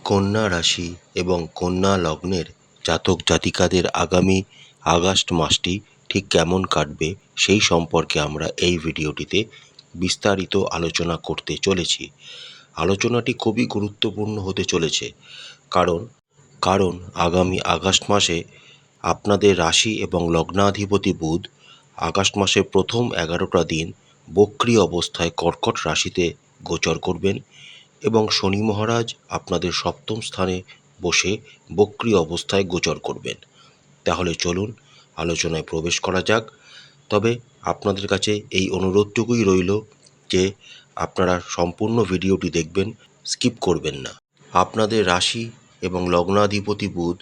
কন্যা রাশি এবং কন্যা লগ্নের জাতক জাতিকাদের আগামী আগস্ট মাসটি ঠিক কেমন কাটবে সেই সম্পর্কে আমরা এই ভিডিওটিতে বিস্তারিত আলোচনা করতে চলেছি। আলোচনাটি খুবই গুরুত্বপূর্ণ হতে চলেছে কারণ আগামী আগস্ট মাসে আপনাদের রাশি এবং লগ্নাধিপতি বুধ আগস্ট মাসের প্রথম 11টা দিন বক্রী অবস্থায় কর্কট রাশিতে গোচর করবেন এবং শনি মহারাজ আপনাদের সপ্তম স্থানে বসে বক্রী অবস্থায় গোচর করবেন। তাহলে চলুন আলোচনায় প্রবেশ করা যাক। তবে আপনাদের কাছে এই অনুরোধটুকুই রইল যে আপনারা সম্পূর্ণ ভিডিওটি দেখবেন, স্কিপ করবেন না। আপনাদের রাশি এবং লগ্নাধিপতি বুধ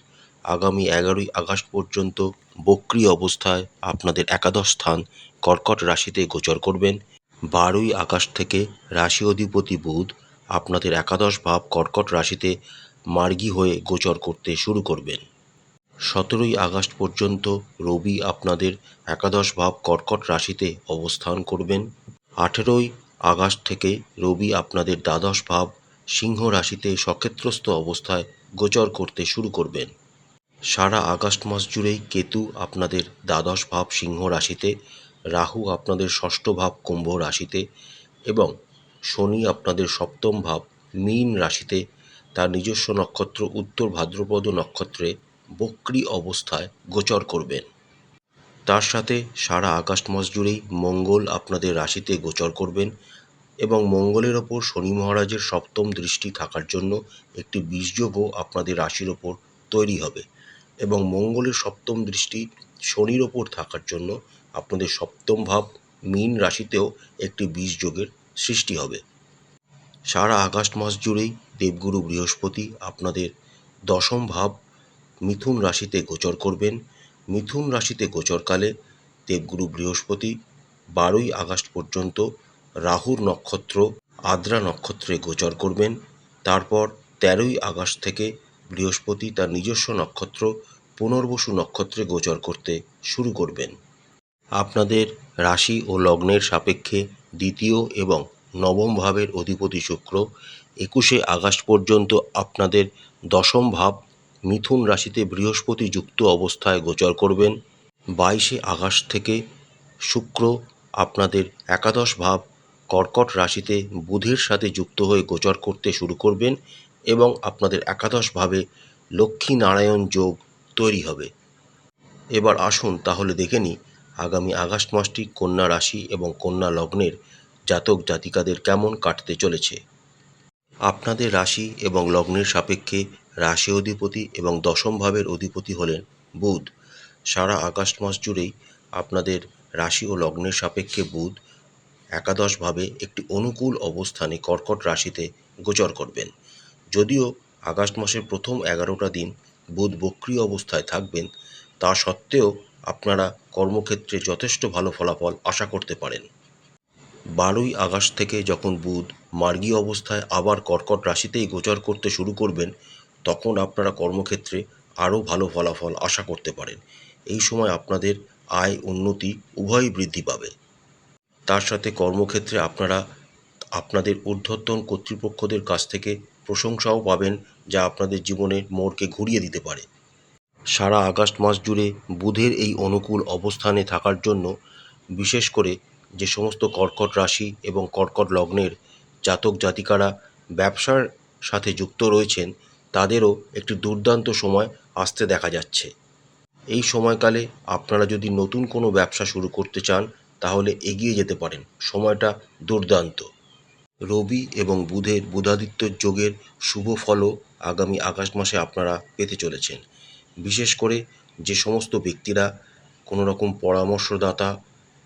আগামী 11ই আগস্ট পর্যন্ত বক্রী অবস্থায় আপনাদের একাদশ স্থান কর্কট রাশিতে গোচর করবেন। 12ই আগস্ট থেকে রাশি অধিপতি বুধ আপনাদের একাদশ ভাব কর্কট রাশিতে মার্গী হয়ে গোচর করতে শুরু করবেন। 17ই আগস্ট পর্যন্ত রবি আপনাদের একাদশ ভাব কর্কট রাশিতে অবস্থান করবেন। 18ই আগস্ট থেকে রবি আপনাদের দ্বাদশ ভাব সিংহ রাশিতে সক্ষেত্রস্থ অবস্থায় গোচর করতে শুরু করবেন। সারা আগস্ট মাস জুড়েই কেতু আপনাদের দ্বাদশ ভাব সিংহ রাশিতে, রাহু আপনাদের ষষ্ঠ ভাব কুম্ভ রাশিতে এবং শনি আপনাদের সপ্তম ভাব মীন রাশিতে তার নিজস্ব নক্ষত্র উত্তর ভাদ্রপদ নক্ষত্রে বক্রী অবস্থায় গোচর করবেন। তার সাথে সারা আগস্ট মাস জুড়েই মঙ্গল আপনাদের রাশিতে গোচর করবেন এবং মঙ্গলের ওপর শনি মহারাজের সপ্তম দৃষ্টি থাকার জন্য একটি বীজযোগও আপনাদের রাশির ওপর তৈরি হবে এবং মঙ্গলের সপ্তম দৃষ্টি শনির ওপর থাকার জন্য আপনাদের সপ্তম ভাব মীন রাশিতেও একটি বীজযোগের সৃষ্টি হবে। সারা আগস্ট মাস জুড়েই দেবগুরু বৃহস্পতি আপনাদের দশম ভাব মিথুন রাশিতে গোচর করবেন। মিথুন রাশিতে গোচরকালে দেবগুরু বৃহস্পতি 12ই আগস্ট পর্যন্ত রাহুর নক্ষত্র আদ্রা নক্ষত্রে গোচর করবেন। তারপর 13ই আগস্ট থেকে বৃহস্পতি তার নিজস্ব নক্ষত্র পুনর্বসু নক্ষত্রে গোচর করতে শুরু করবেন। আপনাদের রাশি ও লগ্নের সাপেক্ষে দ্বিতীয় এবং নবম ভাবের অধিপতি শুক্র 21শে আগস্ট পর্যন্ত আপনাদের দশম ভাব মিথুন রাশিতে বৃহস্পতি যুক্ত অবস্থায় গোচর করবেন। 22শে আগস্ট থেকে শুক্র আপনাদের একাদশ ভাব কর্কট রাশিতে বুধের সাথে যুক্ত হয়ে গোচর করতে শুরু করবেন এবং আপনাদের একাদশ ভাবে লক্ষ্মী নারায়ণ যোগ তৈরি হবে। এবার আসুন তাহলে দেখে নিই আগামী আগস্ট মাসটি কন্যা রাশি এবং কন্যা লগ্নের জাতক জাতিকাদের কেমন কাটতে চলেছে। আপনাদের রাশি এবং লগ্নের সাপেক্ষে রাশি অধিপতি এবং দশম ভাবের অধিপতি হলেন বুধ। সারা আগস্ট মাস জুড়েই আপনাদের রাশি ও লগ্নের সাপেক্ষে বুধ একাদশভাবে একটি অনুকূল অবস্থানে কর্কট রাশিতে গোচর করবেন। যদিও আগস্ট মাসের প্রথম 11টা দিন বুধ বক্রী অবস্থায় থাকবেন, তা সত্ত্বেও আপনারা কর্মক্ষেত্রে যথেষ্ট ভালো ফলাফল আশা করতে পারেন। 12ই আগস্ট থেকে যখন বুধ মার্গী অবস্থায় আবার কর্কট রাশিতেই গোচর করতে শুরু করবেন, তখন আপনারা কর্মক্ষেত্রে আরও ভালো ফলাফল আশা করতে পারেন। এই সময় আপনাদের আয় উন্নতি উভয়ই বৃদ্ধি পাবে। তার সাথে কর্মক্ষেত্রে আপনারা আপনাদের ঊর্ধ্বতন কর্তৃপক্ষদের কাছ থেকে প্রশংসাও পাবেন, যা আপনাদের জীবনের মোড়কে ঘুরিয়ে দিতে পারে। সারা আগস্ট মাস জুড়ে বুধের এই অনুকূল অবস্থানে থাকার জন্য বিশেষ করে যে সমস্ত কর্কট রাশি এবং কর্কট লগ্নের জাতক জাতিকারা ব্যবসার সাথে যুক্ত রয়েছেন, তাদেরও একটি দুর্দান্ত সময় আসতে দেখা যাচ্ছে। এই সময়কালে আপনারা যদি নতুন কোনো ব্যবসা শুরু করতে চান তাহলে এগিয়ে যেতে পারেন, সময়টা দুর্দান্ত। রবি এবং বুধের বুধাদিত্য যোগের শুভ ফলও আগামী আগস্ট মাসে আপনারা পেতে চলেছেন। বিশেষ করে যে সমস্ত ব্যক্তিরা কোনো রকম পরামর্শদাতা,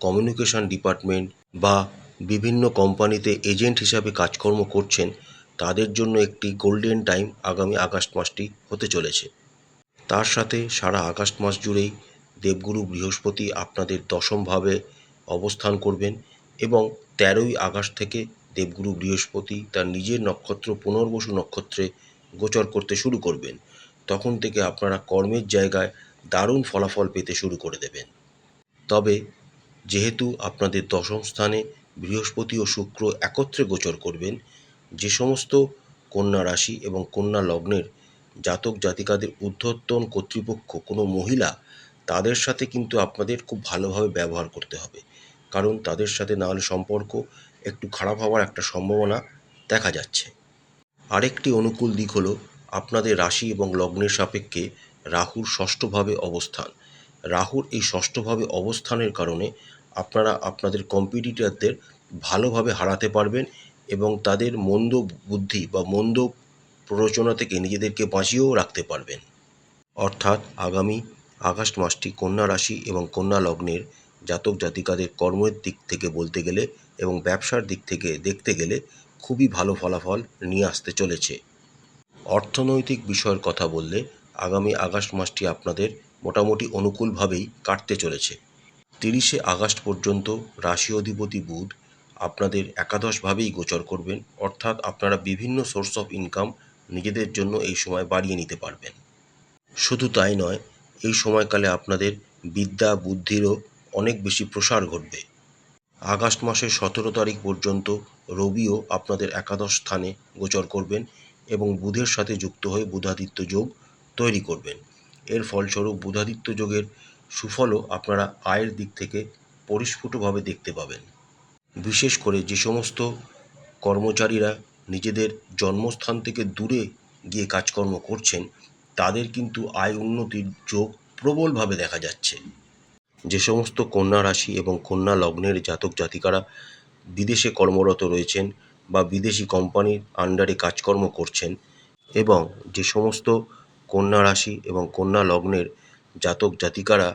কমিউনিকেশন ডিপার্টমেন্ট বা বিভিন্ন কোম্পানিতে এজেন্ট হিসাবে কাজকর্ম করছেন, তাদের জন্য একটি গোল্ডেন টাইম আগামী আগস্ট মাসটি হতে চলেছে। তার সাথে সারা আগস্ট মাস জুড়েই দেবগুরু বৃহস্পতি আপনাদের দশমভাবে অবস্থান করবেন এবং 13ই আগস্ট থেকে দেবগুরু বৃহস্পতি তার নিজের নক্ষত্র পুনর্বসু নক্ষত্রে গোচর করতে শুরু করবেন। তখন থেকে আপনারা কর্মের জায়গায় দারুণ ফলাফল পেতে শুরু করে দেবেন। তবে যেহেতু আপনাদের দশম স্থানে বৃহস্পতি ও শুক্র একত্রে গোচর করবেন, যে সমস্ত কন্যা রাশি এবং কন্যা লগ্নের জাতক জাতিকাদের ঊর্ধ্বতন কর্তৃপক্ষ কোনো মহিলা, তাদের সাথে কিন্তু আপনাদের খুব ভালোভাবে ব্যবহার করতে হবে, কারণ তাদের সাথে না হলে সম্পর্ক একটু খারাপ হওয়ার একটা সম্ভাবনা দেখা যাচ্ছে। আরেকটি অনুকূল দিক হলো আপনাদের রাশি এবং লগ্নের সাপেক্ষে রাহুর ষষ্ঠভাবে অবস্থান। রাহুর এই ষষ্ঠভাবে অবস্থানের কারণে আপনারা আপনাদের কম্পিটিটরদের ভালোভাবে হারাতে পারবেন এবং তাদের মন্দ বুদ্ধি বা মন্দ প্ররোচনা থেকে নিজেদেরকে বাঁচিয়েও রাখতে পারবেন। অর্থাৎ আগামী আগস্ট মাসটি কন্যা রাশি এবং কন্যা লগ্নের জাতক জাতিকাদের কর্মের দিক থেকে বলতে গেলে এবং ব্যবসার দিক থেকে দেখতে গেলে খুবই ভালো ফলাফল নিয়ে আসতে চলেছে। অর্থনৈতিক বিষয়ের কথা বললে আগামী আগস্ট মাসটি আপনাদের মোটামুটি অনুকূলভাবেই কাটতে চলেছে। 30শে আগস্ট পর্যন্ত রাশি অধিপতি বুধ আপনাদের একাদশভাবেই গোচর করবেন, অর্থাৎ আপনারা বিভিন্ন সোর্স অফ ইনকাম নিজেদের জন্য এই সময় বাড়িয়ে নিতে পারবেন। শুধু তাই নয়, এই সময়কালে আপনাদের বিদ্যা বুদ্ধিরও অনেক বেশি প্রসার ঘটবে। আগস্ট মাসের 17 তারিখ পর্যন্ত রবিও আপনাদের একাদশ স্থানে গোচর করবেন এবং বুধের সাথে যুক্ত হয়ে বুধাদিত্য যোগ তৈরি করবেন। এর ফলস্বরূপ বুধাদিত্য যোগের সুফলও আপনারা আয়ের দিক থেকে পরিস্ফুটভাবে দেখতে পাবেন। বিশেষ করে যে সমস্ত কর্মচারীরা নিজেদের জন্মস্থান থেকে দূরে গিয়ে কাজকর্ম করছেন, তাদের কিন্তু আয় উন্নতির যোগ প্রবলভাবে দেখা যাচ্ছে। যে সমস্ত কন্যা রাশি এবং কন্যা লগ্নের জাতক জাতিকারা বিদেশে কর্মরত রয়েছেন বা বিদেশি কোম্পানির আন্ডারে কাজকর্ম করছেন, এবং যে সমস্ত কন্যা রাশি এবং কন্যা লগ্নের জাতক জাতিকারা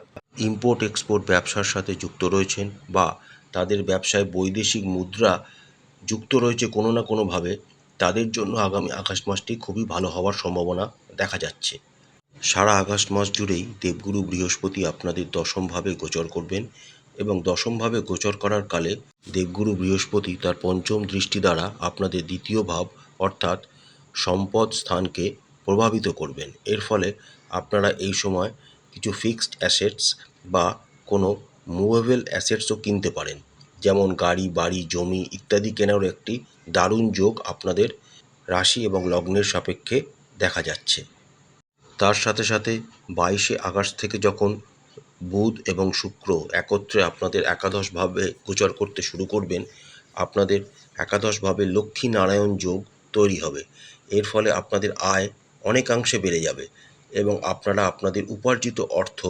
ইম্পোর্ট এক্সপোর্ট ব্যবসার সাথে যুক্ত রয়েছেন বা তাদের ব্যবসায় বৈদেশিক মুদ্রা যুক্ত রয়েছে কোনো না কোনোভাবে, তাদের জন্য আগামী আগস্ট মাসটি খুবই ভালো হওয়ার সম্ভাবনা দেখা যাচ্ছে। সারা আগস্ট মাস জুড়েই দেবগুরু বৃহস্পতি আপনাদের দশমভাবে গোচর করবেন এবং দশমভাবে গোচর করার কালে দেবগুরু বৃহস্পতি তার পঞ্চম দৃষ্টি দ্বারা আপনাদের দ্বিতীয় ভাব অর্থাৎ সম্পদ স্থানকে প্রভাবিত করবেন। এর ফলে আপনারা এই সময় কিছু ফিক্সড অ্যাসেটস বা কোনো মুভেবল অ্যাসেটসও কিনতে পারেন, যেমন গাড়ি বাড়ি জমি ইত্যাদি কেনারও একটি দারুণ যোগ আপনাদের রাশি এবং লগ্নের সাপেক্ষে দেখা যাচ্ছে। তার সাথে সাথে 22শে আগস্ট থেকে যখন বুধ এবং শুক্র একত্রে আপনাদের একাদশভাবে গোচর করতে শুরু করবেন, আপনাদের একাদশভাবে লক্ষ্মী নারায়ণ যোগ তৈরি হবে। এর ফলে আপনাদের আয় অনেকাংশে বেড়ে যাবে এবং আপনারা আপনাদের উপার্জিত অর্থ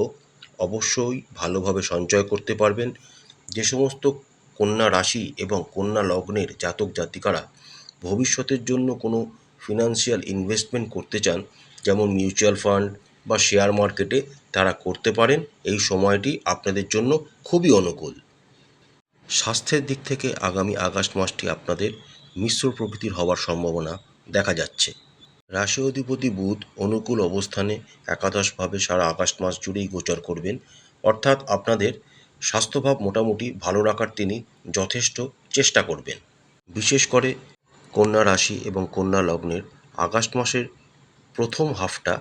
অবশ্যই ভালোভাবে সঞ্চয় করতে পারবেন। যে সমস্ত কন্যা রাশি এবং কন্যা লগ্নের জাতক জাতিকারা ভবিষ্যতের জন্য কোনো ফিনান্সিয়াল ইনভেস্টমেন্ট করতে চান, যেমন মিউচুয়াল ফান্ড বা শেয়ার মার্কেটে, তারা করতে পারেন। এই সময়টি আপনাদের জন্য খুবই অনুকূল। স্বাস্থ্যের দিক থেকে আগামী আগস্ট মাসটি আপনাদের মিশ্র প্রকৃতির হওয়ার সম্ভাবনা দেখা যাচ্ছে। রাশি অধিপতি বুধ অনুকূল অবস্থানে একাদশভাবে সারা আগস্ট মাস জুড়েই গোচর করবেন, অর্থাৎ আপনাদের স্বাস্থ্যভাব মোটামুটি ভালো রাখার তিনি যথেষ্ট চেষ্টা করবেন। বিশেষ করে কন্যা রাশি এবং কন্যা লগ্নের আগস্ট মাসের প্রথম হাফটা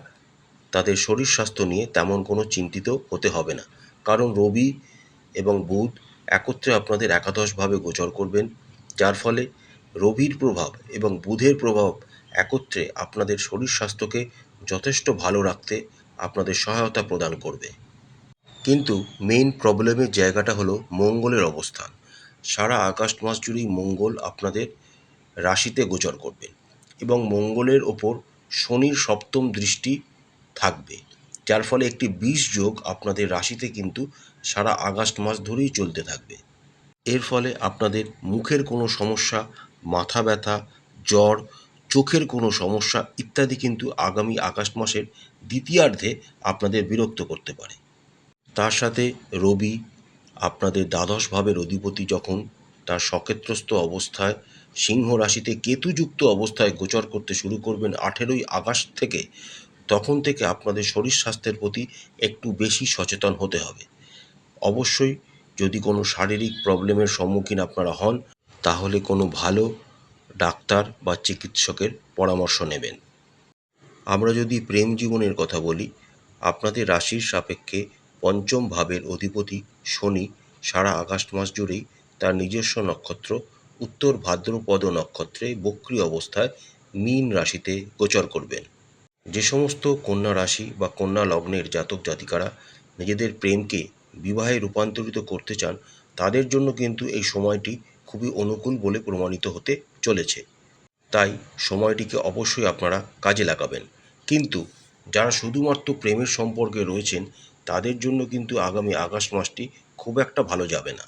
তাদের শরীর স্বাস্থ্য নিয়ে তেমন কোনো চিন্তিত হতে হবে না, কারণ রবি এবং বুধ একত্রে আপনাদের একাদশভাবে গোচর করবেন, যার ফলে রবির প্রভাব এবং বুধের প্রভাব একত্রে আপনাদের শরীর স্বাস্থ্যকে যথেষ্ট ভালো রাখতে আপনাদের সহায়তা প্রদান করবে। কিন্তু মেইন প্রবলেমের জায়গাটা হলো মঙ্গলের অবস্থান। সারা আগস্ট মাস জুড়েই মঙ্গল আপনাদের রাশিতে গোচর করবেন এবং মঙ্গলের ওপর শনির সপ্তম দৃষ্টি থাকবে, যার ফলে একটি বিষ যোগ আপনাদের রাশিতে কিন্তু সারা আগস্ট মাস ধরেই চলতে থাকবে। এর ফলে আপনাদের মুখের কোনো সমস্যা, মাথা ব্যথা, জ্বর, চোখের কোনো সমস্যা ইত্যাদি কিন্তু আগামী আগস্ট মাসের দ্বিতীয়ার্ধে আপনাদের বিরক্ত করতে পারে। তার সাথে রবি আপনাদের দ্বাদশ ভাবের অধিপতি যখন তার সক্ষেত্রস্থ অবস্থায় সিংহ রাশিতে কেতুযুক্ত অবস্থায় গোচর করতে শুরু করবেন 18ই আগস্ট থেকে, তখন থেকে আপনাদের শরীর স্বাস্থ্যের প্রতি একটু বেশি সচেতন হতে হবে। অবশ্যই যদি কোনো শারীরিক প্রবলেমের সম্মুখীন আপনারা হন, তাহলে কোনো ভালো ডাক্তার বা চিকিৎসকের পরামর্শ নেবেন। আমরা যদি প্রেম জীবনের কথা বলি, আপনাদের রাশির সাপেক্ষে পঞ্চম ভাবের অধিপতি শনি সারা আগস্ট মাস জুড়েই তার নিজস্ব নক্ষত্র উত্তর ভাদ্রপদ নক্ষত্রে বক্রী অবস্থায় মীন রাশিতে গোচর করবেন। যে সমস্ত কন্যা রাশি বা কন্যা লগ্নের জাতক জাতিকারা নিজেদের প্রেমকে বিবাহে রূপান্তরিত করতে চান, তাদের জন্য কিন্তু এই সময়টি খুবই অনুকূল বলে প্রমাণিত হতে চলেছে। তাই সময়টিকে অবশ্যই আপনারা কাজে লাগাবেন। কিন্তু যারা শুধুমাত্র প্রেমের সম্পর্কে রয়েছেন, তাদের জন্য কিন্তু আগামী আগস্ট মাসটি খুব একটা ভালো যাবে না।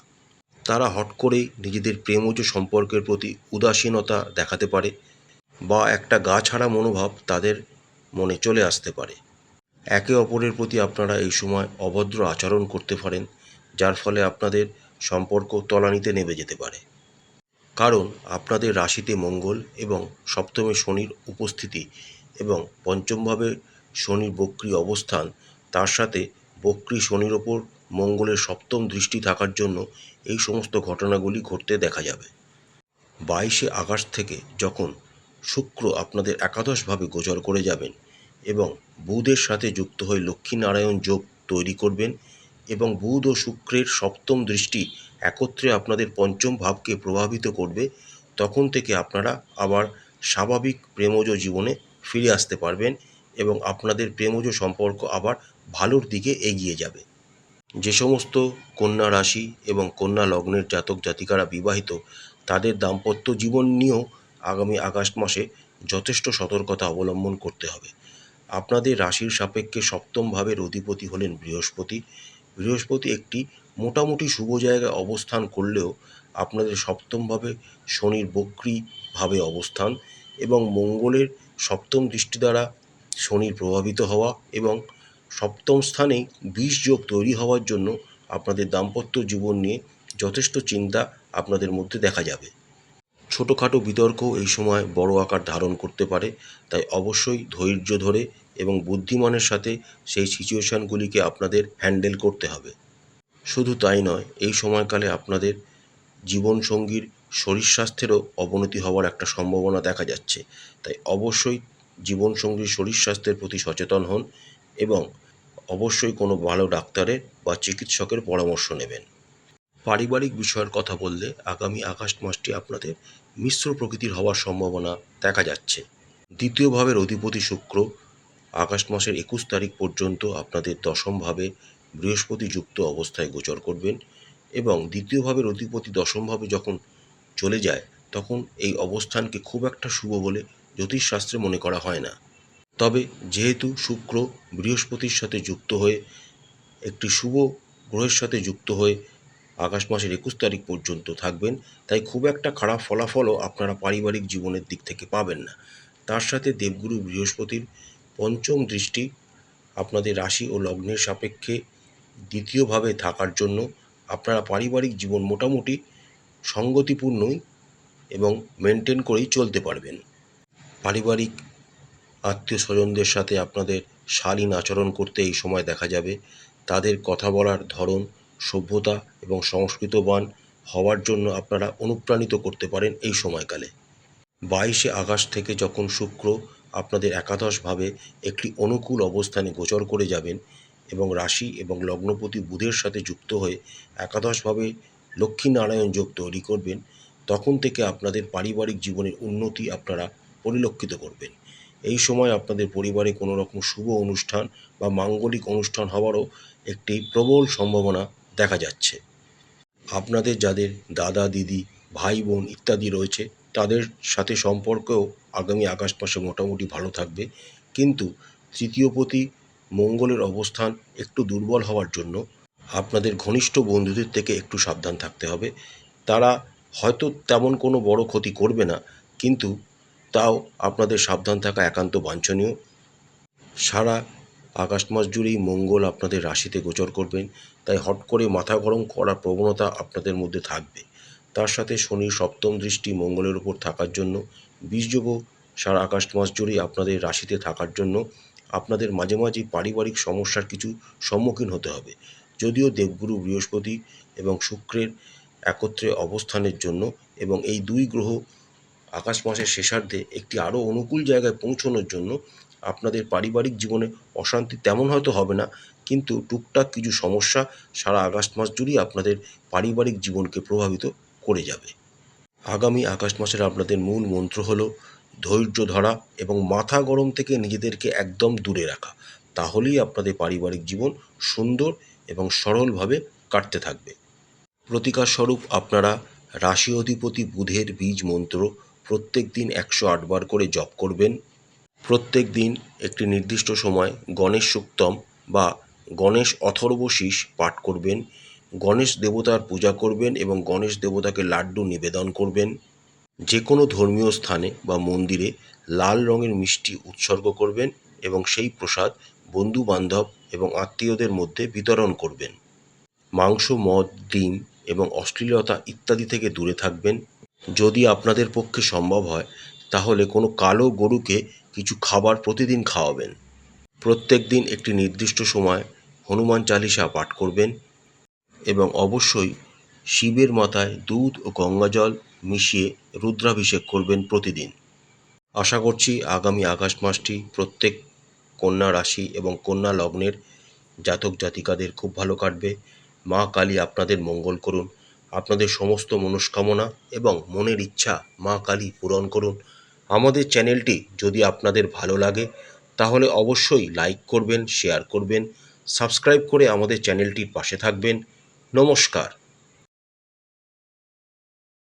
তারা হট করেই নিজেদের প্রেমজ সম্পর্কের প্রতি উদাসীনতা দেখাতে পারে, বা একটা গা ছাড়া মনোভাব তাদের মনে চলে আসতে পারে। একে অপরের প্রতি আপনারা এই সময় অভদ্র আচরণ করতে পারেন, যার ফলে আপনাদের সম্পর্ক তলানিতে নেমে যেতে পারে। কারণ আপনাদের রাশিতে মঙ্গল এবং সপ্তমে শনির উপস্থিতি এবং পঞ্চমভাবে শনির বক্রী অবস্থান, তার সাথে বক্রী শনির ওপর মঙ্গলের সপ্তম দৃষ্টি থাকার জন্য এই সমস্ত ঘটনাগুলি ঘটতে দেখা যাবে। 22শে আগস্ট থেকে যখন শুক্র আপনাদের একাদশভাবে গোচর করে যাবেন এবং বুধের সাথে যুক্ত হয়ে লক্ষ্মীনারায়ণ যোগ তৈরি করবেন, এবং বুধ ও শুক্রের সপ্তম দৃষ্টি একত্রে আপনাদের পঞ্চম ভাবকে প্রভাবিত করবে, তখন থেকে আপনারা আবার স্বাভাবিক প্রেমজ জীবনে ফিরে আসতে পারবেন এবং আপনাদের প্রেমজ সম্পর্ক আবার ভালোর দিকে এগিয়ে যাবে। যে সমস্ত কন্যা রাশি এবং কন্যা লগ্নের জাতক জাতিকারা বিবাহিত, তাদের দাম্পত্য জীবন নিয়েও আগামী আগস্ট মাসে যথেষ্ট সতর্কতা অবলম্বন করতে হবে। আপনাদের রাশির সাপেক্ষে সপ্তম ভাবের অধিপতি হলেন বৃহস্পতি। বৃহস্পতি একটি মোটামুটি শুভ জায়গায় অবস্থান করলেও আপনাদের সপ্তমভাবে শনির বক্রীভাবে অবস্থান এবং মঙ্গলের সপ্তম দৃষ্টি দ্বারা শনির প্রভাবিত হওয়া এবং সপ্তম স্থানেই 20 যোগ তৈরি হওয়ার জন্য আপনাদের দাম্পত্য জীবন নিয়ে যথেষ্ট চিন্তা আপনাদের মধ্যে দেখা যাবে। ছোটোখাটো বিতর্কও এই সময় বড় আকার ধারণ করতে পারে, তাই অবশ্যই ধৈর্য ধরে এবং বুদ্ধিমানের সাথে সেই সিচুয়েশানগুলিকে আপনাদের হ্যান্ডেল করতে হবে। শুধু তাই নয়, এই সময়কালে আপনাদের জীবনসঙ্গীর শরীর স্বাস্থ্যেরও অবনতি হওয়ার একটা সম্ভাবনা দেখা যাচ্ছে। তাই অবশ্যই জীবনসঙ্গীর শরীর স্বাস্থ্যের প্রতি সচেতন হন এবং অবশ্যই কোনো ভালো ডাক্তারের বা চিকিৎসকের পরামর্শ নেবেন। পারিবারিক বিষয়ের কথা বললে আগামী আগস্ট মাসটি আপনাদের মিশ্র প্রকৃতির হওয়ার সম্ভাবনা দেখা যাচ্ছে। দ্বিতীয় ভাবের অধিপতি শুক্র আগস্ট মাসের 21 তারিখ পর্যন্ত আপনাদের দশম ভাবে বৃহস্পতি যুক্ত অবস্থায় গোচর করবেন, এবং দ্বিতীয় ভাবের অধিপতি দশমভাবে যখন চলে যায়, তখন এই অবস্থানকে খুব একটা শুভ বলে জ্যোতিষশাস্ত্রে মনে করা হয় না। তবে যেহেতু শুক্র বৃহস্পতির সাথে যুক্ত হয়ে একটি শুভ গ্রহের সাথে যুক্ত হয়ে আগস্ট মাসের 21 তারিখ পর্যন্ত থাকবেন, তাই খুব একটা খারাপ ফলাফলও আপনারা পারিবারিক জীবনের দিক থেকে পাবেন না। তার সাথে দেবগুরু বৃহস্পতির পঞ্চম দৃষ্টি আপনাদের রাশি ও লগ্নের সাপেক্ষে দ্বিতীয়ভাবে থাকার জন্য আপনারা পারিবারিক জীবন মোটামুটি সঙ্গতিপূর্ণই এবং মেনটেন করেই চলতে পারবেন। পারিবারিক আত্মীয় স্বজনদের সাথে আপনাদের শালীন আচরণ করতে এই সময় দেখা যাবে। তাদের কথা বলার ধরন, সভ্যতা এবং সংস্কৃতবান হওয়ার জন্য আপনারা অনুপ্রাণিত করতে পারেন এই সময়কালে। 22শে আগস্ট থেকে যখন শুক্র আপনাদের একাদশভাবে একটি অনুকূল অবস্থানে গোচর করে যাবেন এবং রাশি এবং লগ্নপতি বুধের সাথে যুক্ত হয়ে একাদশভাবে লক্ষ্মীনারায়ণ যোগ তৈরি করবেন, তখন থেকে আপনাদের পারিবারিক জীবনের উন্নতি আপনারা পরিলক্ষিত করবেন। এই সময় আপনাদের পরিবারে কোনো রকম শুভ অনুষ্ঠান বা মাঙ্গলিক অনুষ্ঠান হওয়ারও একটি প্রবল সম্ভাবনা দেখা যাচ্ছে। আপনাদের যাদের দাদা দিদি, ভাই বোন ইত্যাদি রয়েছে, তাদের সাথে সম্পর্কও আগামী আগস্ট মাসে মোটামুটি ভালো থাকবে, কিন্তু তৃতীয়পতি মঙ্গলের অবস্থান একটু দুর্বল হওয়ার জন্য আপনাদের ঘনিষ্ঠ বন্ধুদের থেকে একটু সাবধান থাকতে হবে। তারা হয়তো তেমন কোনো বড় ক্ষতি করবে না, কিন্তু তাও আপনাদের সাবধান থাকা একান্ত বাঞ্ছনীয়। সারা আগস্ট মাস জুড়েই মঙ্গল আপনাদের রাশিতে গোচর করবেন, তাই হট করে মাথা গরম করার প্রবণতা আপনাদের মধ্যে থাকবে। তার সাথে শনির সপ্তম দৃষ্টি মঙ্গলের উপর থাকার জন্য বীজযোগও সারা আগস্ট মাস জুড়েই আপনাদের রাশিতে থাকার জন্য আপনাদের মাঝে মাঝেই পারিবারিক সমস্যার কিছু সম্মুখীন হতে হবে। যদিও দেবগুরু বৃহস্পতি এবং শুক্রের একত্রে অবস্থানের জন্য এবং এই দুই গ্রহ আগস্ট মাসের শেষার্ধে একটি আরও অনুকূল জায়গায় পৌঁছানোর জন্য আপনাদের পারিবারিক জীবনে অশান্তি তেমন হয়তো হবে না, কিন্তু টুকটাক কিছু সমস্যা সারা আগস্ট মাস জুড়েই আপনাদের পারিবারিক জীবনকে প্রভাবিত করে যাবে। আগামী আগস্ট মাসের আপনাদের মূল মন্ত্র হলো ধৈর্য ধরা এবং মাথা গরম থেকে নিজেদেরকে একদম দূরে রাখা। তাহলেই আপনাদের পারিবারিক জীবন সুন্দর এবং সরলভাবে কাটতে থাকবে। প্রতিকার স্বরূপ আপনারা রাশি অধিপতি বুধের বীজ মন্ত্র প্রত্যেক দিন 108 বার করে জপ করবেন। প্রত্যেক দিন একটি নির্দিষ্ট সময় গণেশ সূক্তম বা গণেশ অথর্বশীষ পাঠ করবেন। গণেশ দেবতার পূজা করবেন এবং গণেশ দেবতাকে লাড্ডু নিবেদন করবেন। যে কোনো ধর্মীয় স্থানে বা মন্দিরে লাল রঙের মিষ্টি উৎসর্গ করবেন এবং সেই প্রসাদ বন্ধু বান্ধব এবং আত্মীয়দের মধ্যে বিতরণ করবেন। মাংস, মদ, ডিম এবং অশ্লীলতা ইত্যাদি থেকে দূরে থাকবেন। যদি আপনাদের পক্ষে সম্ভব হয় তাহলে কোনো কালো গরুকে কিছু খাবার প্রতিদিন খাওয়াবেন। প্রত্যেক দিন একটি নির্দিষ্ট সময় হনুমান চালিসা পাঠ করবেন এবং অবশ্যই শিবের মাথায় দুধ ও গঙ্গাজল মিশিয়ে রুদ্রাভিষেক করবেন প্রতিদিন। আশা করছি আগামী আগস্ট মাসটি প্রত্যেক কন্যা রাশি এবং কন্যা লগ্নের জাতক জাতিকাদের খুব ভালো কাটবে। মা কালী আপনাদের মঙ্গল করুন, আপনাদের সমস্ত মনস্কামনা এবং মনের ইচ্ছা মা কালী পূরণ করুন। আমাদের চ্যানেলটি যদি আপনাদের ভালো লাগে তাহলে অবশ্যই লাইক করবেন, শেয়ার করবেন, সাবস্ক্রাইব করে আমাদের চ্যানেলটির পাশে থাকবেন। নমস্কার।